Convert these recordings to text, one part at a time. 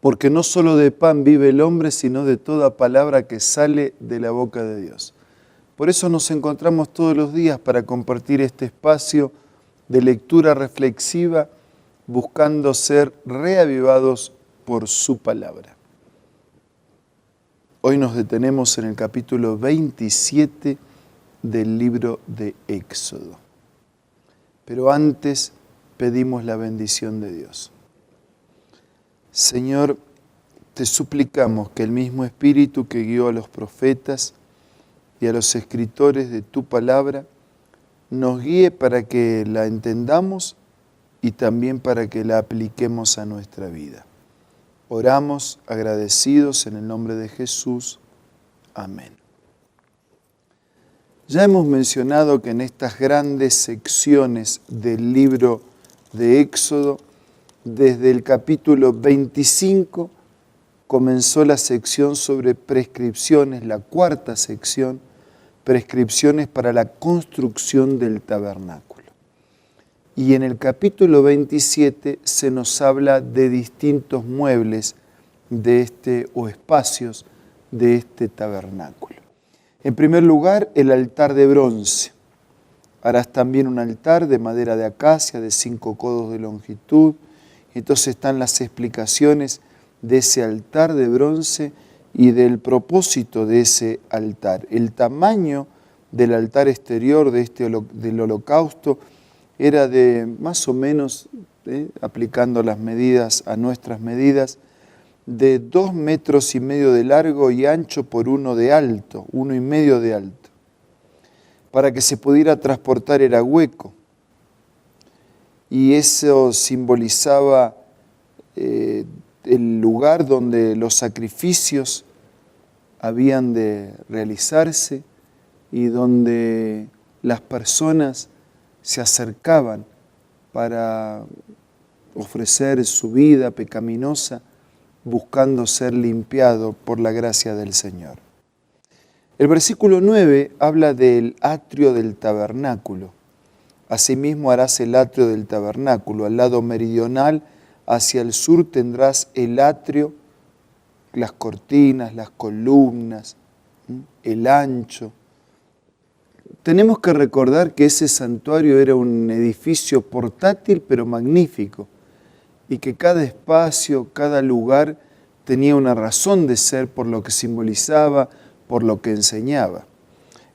Porque no solo de pan vive el hombre, sino de toda palabra que sale de la boca de Dios. Por eso nos encontramos todos los días para compartir este espacio de lectura reflexiva, buscando ser reavivados por su palabra. Hoy nos detenemos en el capítulo 27 del libro de Éxodo. Pero antes pedimos la bendición de Dios. Señor, te suplicamos que el mismo Espíritu que guió a los profetas y a los escritores de tu palabra nos guíe para que la entendamos y también para que la apliquemos a nuestra vida. Oramos agradecidos en el nombre de Jesús. Amén. Ya hemos mencionado que en estas grandes secciones del libro de Éxodo, desde el capítulo 25 comenzó la sección sobre prescripciones, la cuarta sección, prescripciones para la construcción del tabernáculo. Y en el capítulo 27 se nos habla de distintos muebles o espacios de este tabernáculo. En primer lugar, el altar de bronce. Harás también un altar de madera de acacia de 5 codos de longitud. Entonces están las explicaciones de ese altar de bronce y del propósito de ese altar. El tamaño del altar exterior del holocausto era de más o menos, aplicando las medidas a nuestras medidas, de 2,5 metros de largo y ancho por 1 de alto, 1,5 de alto. Para que se pudiera transportar era hueco. Y eso simbolizaba el lugar donde los sacrificios habían de realizarse y donde las personas se acercaban para ofrecer su vida pecaminosa, buscando ser limpiado por la gracia del Señor. El versículo 9 habla del atrio del tabernáculo. Asimismo harás el atrio del tabernáculo. Al lado meridional, hacia el sur, tendrás el atrio, las cortinas, las columnas, el ancho. Tenemos que recordar que ese santuario era un edificio portátil pero magnífico y que cada espacio, cada lugar tenía una razón de ser por lo que simbolizaba, por lo que enseñaba.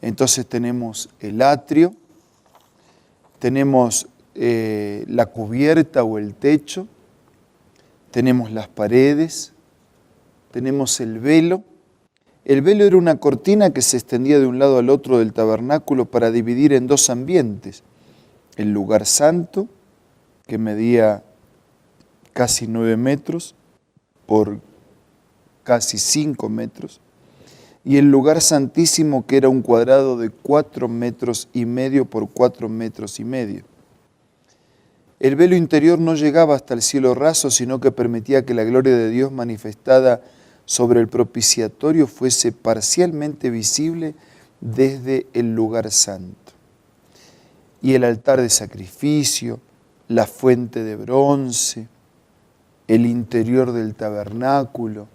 Entonces tenemos el atrio, tenemos la cubierta o el techo, tenemos las paredes, tenemos el velo. El velo era una cortina que se extendía de un lado al otro del tabernáculo para dividir en 2 ambientes. El lugar santo, que medía casi 9 metros por casi 5 metros, y el lugar santísimo, que era un cuadrado de 4,5 metros por 4,5 metros. El velo interior no llegaba hasta el cielo raso, sino que permitía que la gloria de Dios manifestada sobre el propiciatorio fuese parcialmente visible desde el lugar santo. Y el altar de sacrificio, la fuente de bronce, el interior del tabernáculo,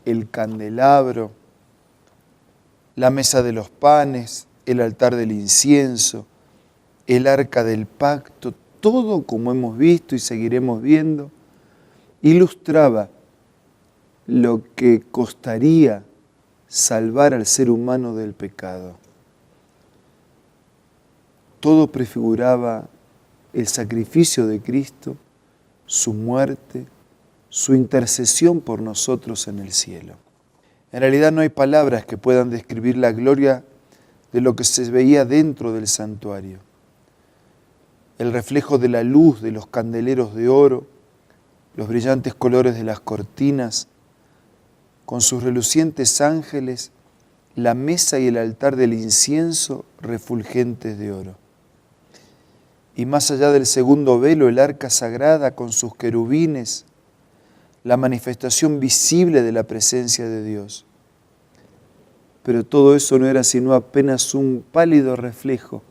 el candelabro, la mesa de los panes, el altar del incienso, el arca del pacto, todo, como hemos visto y seguiremos viendo, ilustraba lo que costaría salvar al ser humano del pecado. Todo prefiguraba el sacrificio de Cristo, su muerte, su intercesión por nosotros en el cielo. En realidad no hay palabras que puedan describir la gloria de lo que se veía dentro del santuario. El reflejo de la luz de los candeleros de oro, los brillantes colores de las cortinas, con sus relucientes ángeles, la mesa y el altar del incienso refulgentes de oro. Y más allá del segundo velo, el arca sagrada con sus querubines, la manifestación visible de la presencia de Dios. Pero todo eso no era sino apenas un pálido reflejo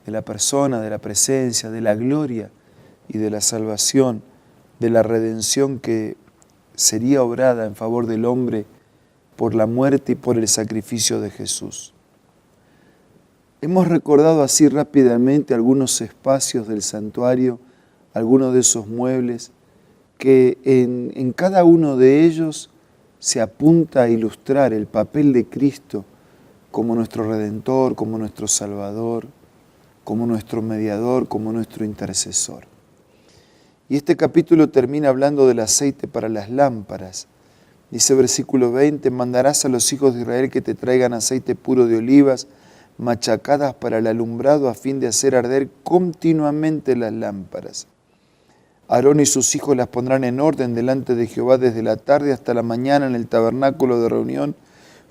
de la persona, de la presencia, de la gloria y de la salvación de la redención que sería obrada en favor del hombre por la muerte y por el sacrificio de Jesús. Hemos recordado así rápidamente algunos espacios del santuario, algunos de esos muebles, que en cada uno de ellos se apunta a ilustrar el papel de Cristo como nuestro Redentor, como nuestro Salvador, como nuestro mediador, como nuestro intercesor. Y este capítulo termina hablando del aceite para las lámparas. Dice versículo 20, mandarás a los hijos de Israel que te traigan aceite puro de olivas, machacadas para el alumbrado, a fin de hacer arder continuamente las lámparas. Aarón y sus hijos las pondrán en orden delante de Jehová desde la tarde hasta la mañana en el tabernáculo de reunión,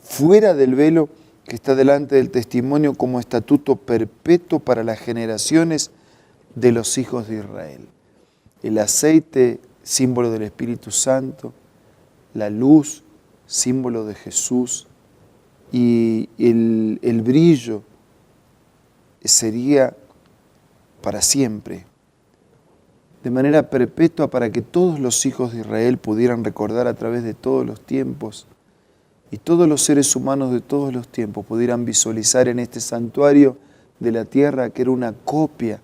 fuera del velo que está delante del testimonio, como estatuto perpetuo para las generaciones de los hijos de Israel. El aceite, símbolo del Espíritu Santo, la luz, símbolo de Jesús, y el brillo sería para siempre, de manera perpetua, para que todos los hijos de Israel pudieran recordar a través de todos los tiempos, y todos los seres humanos de todos los tiempos pudieran visualizar en este santuario de la tierra, que era una copia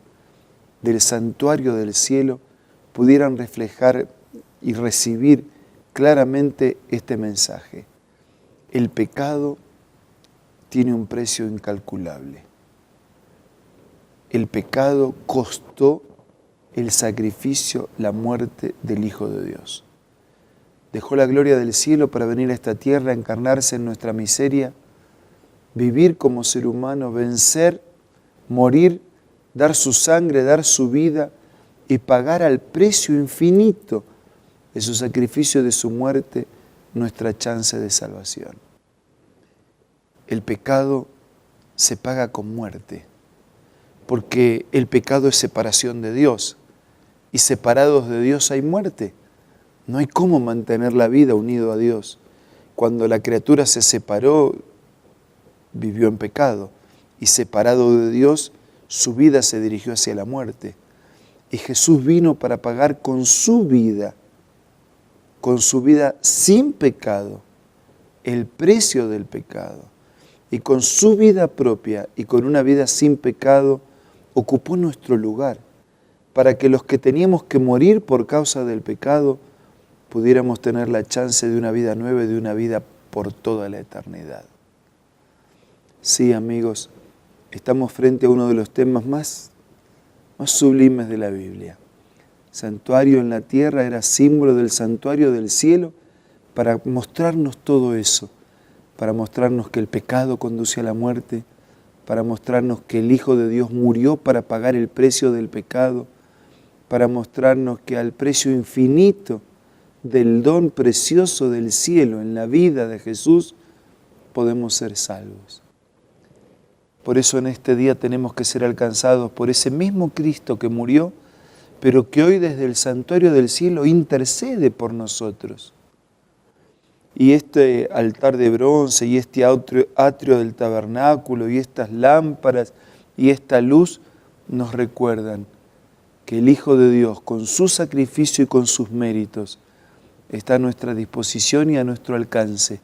del santuario del cielo, pudieran reflejar y recibir claramente este mensaje. El pecado tiene un precio incalculable. El pecado costó el sacrificio, la muerte del Hijo de Dios. Dejó la gloria del cielo para venir a esta tierra, encarnarse en nuestra miseria, vivir como ser humano, vencer, morir, dar su sangre, dar su vida y pagar al precio infinito de su sacrificio, de su muerte, nuestra chance de salvación. El pecado se paga con muerte, porque el pecado es separación de Dios, y separados de Dios hay muerte. No hay cómo mantener la vida unido a Dios. Cuando la criatura se separó, vivió en pecado, y separado de Dios, su vida se dirigió hacia la muerte. Y Jesús vino para pagar con su vida sin pecado, el precio del pecado. Y con su vida propia y con una vida sin pecado, ocupó nuestro lugar, para que los que teníamos que morir por causa del pecado, pudiéramos tener la chance de una vida nueva y de una vida por toda la eternidad. Sí, amigos, estamos frente a uno de los temas más sublimes de la Biblia. Santuario en la tierra era símbolo del santuario del cielo para mostrarnos todo eso, para mostrarnos que el pecado conduce a la muerte, para mostrarnos que el Hijo de Dios murió para pagar el precio del pecado, para mostrarnos que al precio infinito del don precioso del cielo en la vida de Jesús podemos ser salvos. Por eso en este día tenemos que ser alcanzados por ese mismo Cristo que murió, pero que hoy desde el santuario del cielo intercede por nosotros. Y este altar de bronce y este atrio del tabernáculo y estas lámparas y esta luz nos recuerdan que el Hijo de Dios, con su sacrificio y con sus méritos, está a nuestra disposición y a nuestro alcance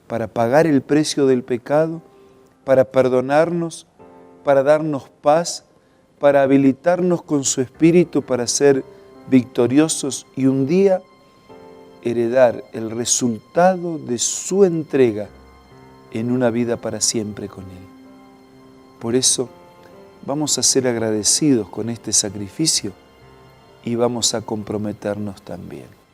para pagar el precio del pecado, para perdonarnos, para darnos paz, para habilitarnos con su Espíritu para ser victoriosos y un día heredar el resultado de su entrega en una vida para siempre con Él. Por eso vamos a ser agradecidos con este sacrificio y vamos a comprometernos también.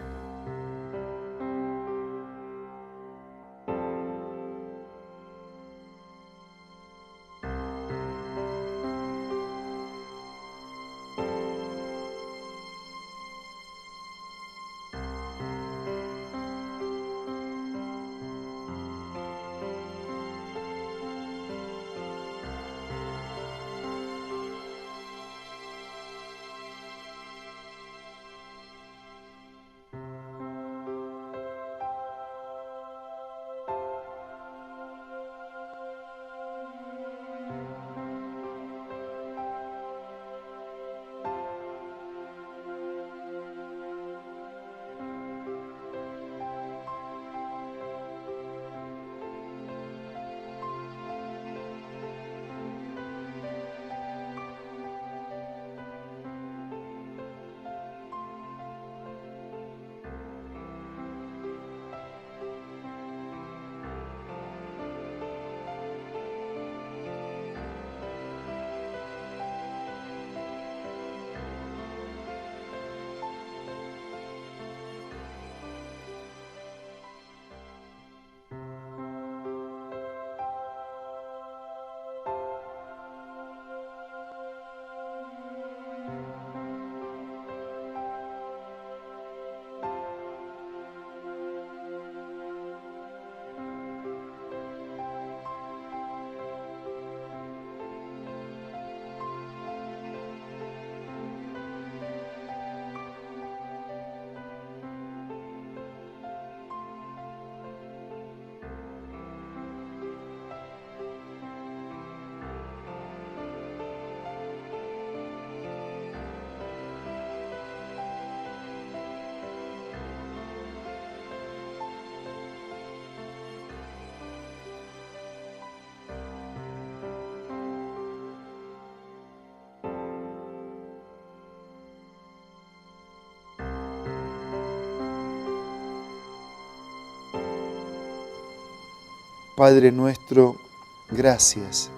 Padre nuestro, gracias.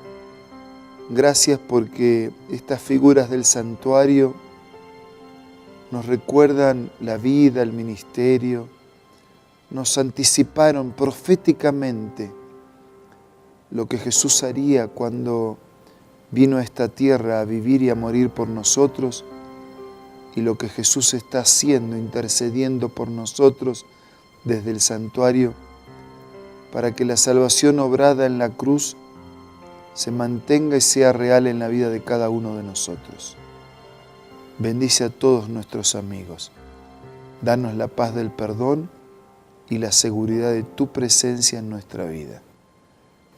Gracias porque estas figuras del santuario nos recuerdan la vida, el ministerio, nos anticiparon proféticamente lo que Jesús haría cuando vino a esta tierra a vivir y a morir por nosotros, y lo que Jesús está haciendo, intercediendo por nosotros desde el santuario, para que la salvación obrada en la cruz se mantenga y sea real en la vida de cada uno de nosotros. Bendice a todos nuestros amigos. Danos la paz del perdón y la seguridad de tu presencia en nuestra vida.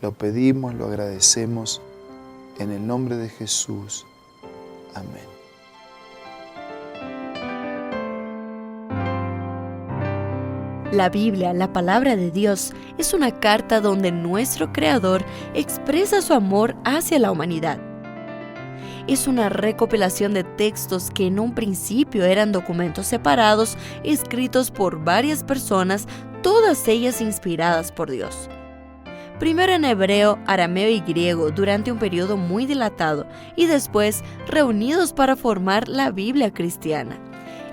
Lo pedimos, lo agradecemos, en el nombre de Jesús. Amén. La Biblia, la palabra de Dios, es una carta donde nuestro Creador expresa su amor hacia la humanidad. Es una recopilación de textos que en un principio eran documentos separados, escritos por varias personas, todas ellas inspiradas por Dios. Primero en hebreo, arameo y griego durante un periodo muy dilatado y después reunidos para formar la Biblia cristiana.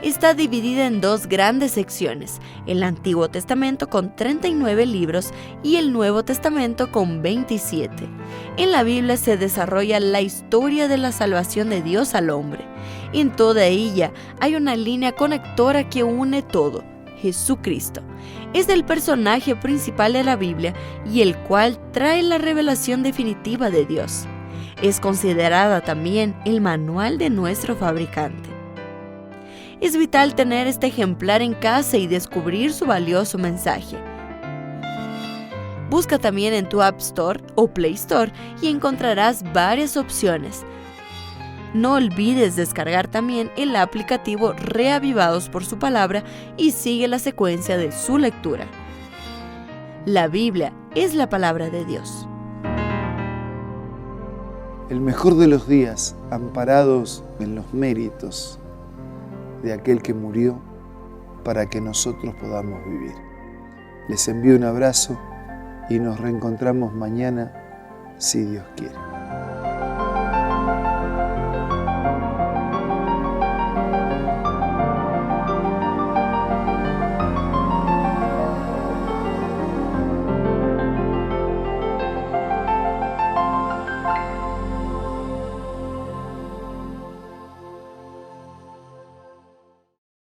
Está dividida en dos grandes secciones, el Antiguo Testamento con 39 libros y el Nuevo Testamento con 27. En la Biblia se desarrolla la historia de la salvación de Dios al hombre. En toda ella hay una línea conectora que une todo, Jesucristo. Es el personaje principal de la Biblia y el cual trae la revelación definitiva de Dios. Es considerada también el manual de nuestro fabricante. Es vital tener este ejemplar en casa y descubrir su valioso mensaje. Busca también en tu App Store o Play Store y encontrarás varias opciones. No olvides descargar también el aplicativo Reavivados por su palabra y sigue la secuencia de su lectura. La Biblia es la palabra de Dios. El mejor de los días, amparados en los méritos de aquel que murió para que nosotros podamos vivir. Les envío un abrazo y nos reencontramos mañana, si Dios quiere.